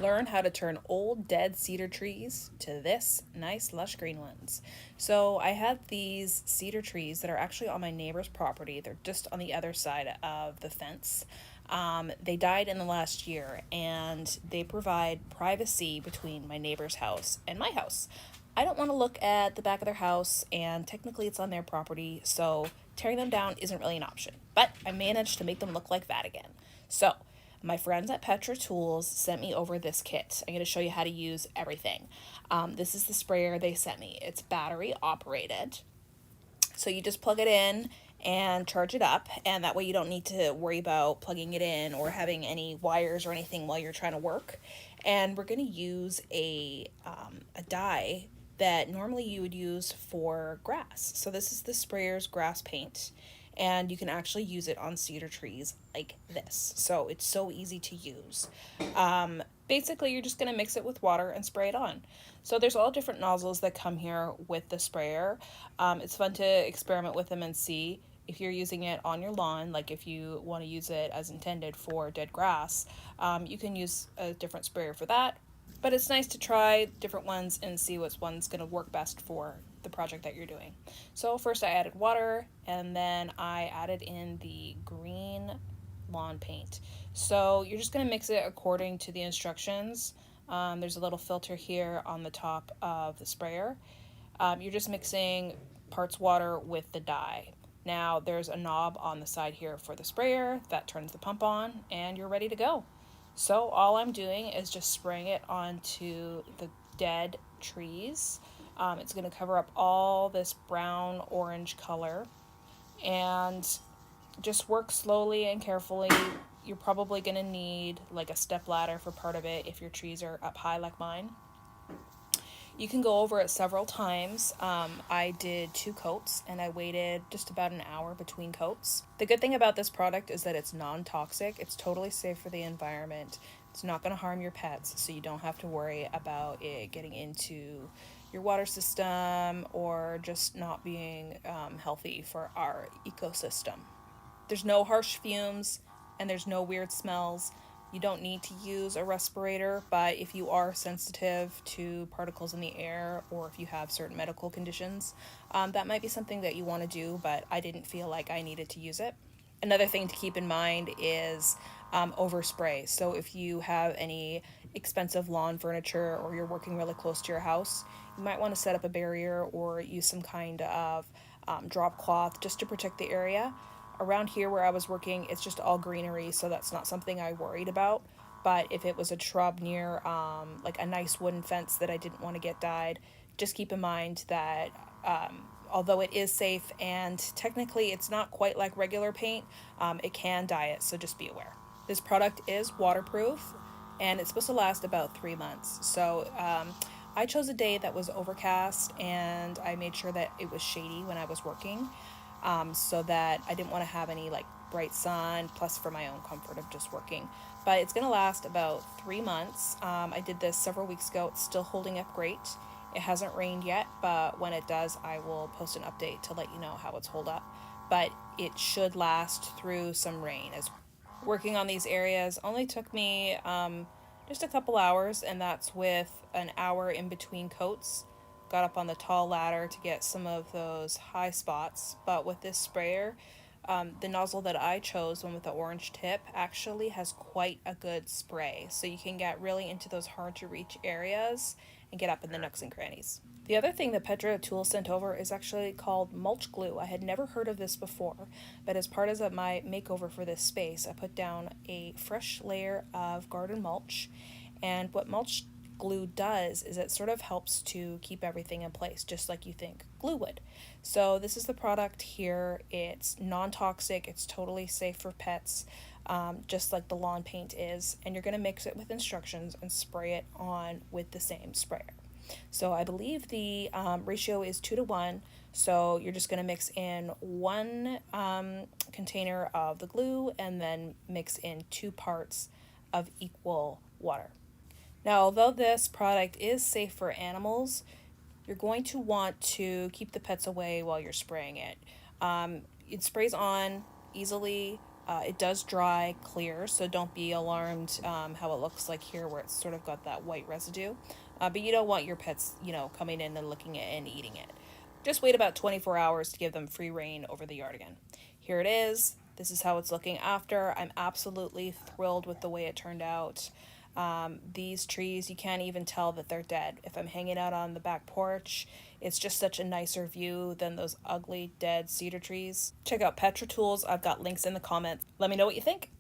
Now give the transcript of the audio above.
Learn how to turn old dead cedar trees to this nice lush green ones. So I had these cedar trees that are actually on my neighbor's property. They're just on the other side of the fence. They died in the last year, and they provide privacy between my neighbor's house and my house. I don't want to look at the back of their house, and technically it's on their property, so tearing them down isn't really an option. But I managed to make them look like that again. So my friends at Petra Tools sent me over this kit. I'm going to show you how to use everything. This is the sprayer they sent me. It's battery operated. So you just plug it in and charge it up, and that way you don't need to worry about plugging it in or having any wires or anything while you're trying to work. And we're going to use a dye that normally you would use for grass. So this is the sprayer's grass paint, and you can actually use it on cedar trees like this. So it's so easy to use. Basically, you're just going to mix it with water and spray it on. So there's all different nozzles that come here with the sprayer. It's fun to experiment with them and see if you're using it on your lawn, like if you want to use it as intended for dead grass, you can use a different sprayer for that. But it's nice to try different ones and see which one's going to work best for the project that you're doing. So first I added water, and then I added in the green lawn paint. So you're just going to mix it according to the instructions. There's a little filter here on the top of the sprayer. You're just mixing parts water with the dye. Now there's a knob on the side here for the sprayer that turns the pump on, and you're ready to go. So all I'm doing is just spraying it onto the dead trees. It's going to cover up all this brown orange color, and just work slowly and carefully. You're probably going to need like a step ladder for part of it if your trees are up high like mine. You can go over it several times. I did 2 coats, and I waited just about an hour between coats. The good thing about this product is that it's non-toxic. It's totally safe for the environment. It's not going to harm your pets, so you don't have to worry about it getting into your water system or just not being healthy for our ecosystem. There's no harsh fumes, and there's no weird smells. You don't need to use a respirator, but if you are sensitive to particles in the air, or if you have certain medical conditions, that might be something that you want to do, but I didn't feel like I needed to use it. Another thing to keep in mind is overspray. So if you have any expensive lawn furniture or you're working really close to your house, you might want to set up a barrier or use some kind of drop cloth just to protect the area. Around here where I was working, it's just all greenery, so that's not something I worried about. But if it was a shrub near like a nice wooden fence that I didn't want to get dyed, just keep in mind that although it is safe and technically it's not quite like regular paint, it can dye it, so just be aware. This product is waterproof, and it's supposed to last about 3 months. So I chose a day that was overcast, and I made sure that it was shady when I was working, so that I didn't want to have any like bright sun, plus for my own comfort of just working. But it's going to last about 3 months. I did this several weeks ago. It's still holding up great. It hasn't rained yet, but when it does, I will post an update to let you know how it's hold up. But it should last through some rain. As working on these areas only took me just a couple hours, and that's with an hour in between coats. Got up on the tall ladder to get some of those high spots, but with this sprayer, the nozzle that I chose, one with the orange tip, actually has quite a good spray, so you can get really into those hard to reach areas and get up in the nooks and crannies. The other thing that Petra Tool sent over is actually called mulch glue. I had never heard of this before, but as part of my makeover for this space, I put down a fresh layer of garden mulch, and what mulch glue does is it sort of helps to keep everything in place, just like you think glue would. So this is the product here. It's non-toxic, it's totally safe for pets, just like the lawn paint is, and you're going to mix it with instructions and spray it on with the same sprayer. So I believe the ratio is 2-to-1, so you're just going to mix in 1 container of the glue and then mix in 2 parts of equal water. Now, although this product is safe for animals, you're going to want to keep the pets away while you're spraying it. It sprays on easily It does dry clear, so don't be alarmed how it looks like here, where it's sort of got that white residue. But you don't want your pets, coming in and looking at it and eating it. Just wait about 24 hours to give them free reign over the yard again. Here it is. This is how it's looking after. I'm absolutely thrilled with the way it turned out. These trees, you can't even tell that they're dead. If I'm hanging out on the back porch, it's just such a nicer view than those ugly dead cedar trees. Check out Petra Tools. I've got links in the comments. Let me know what you think.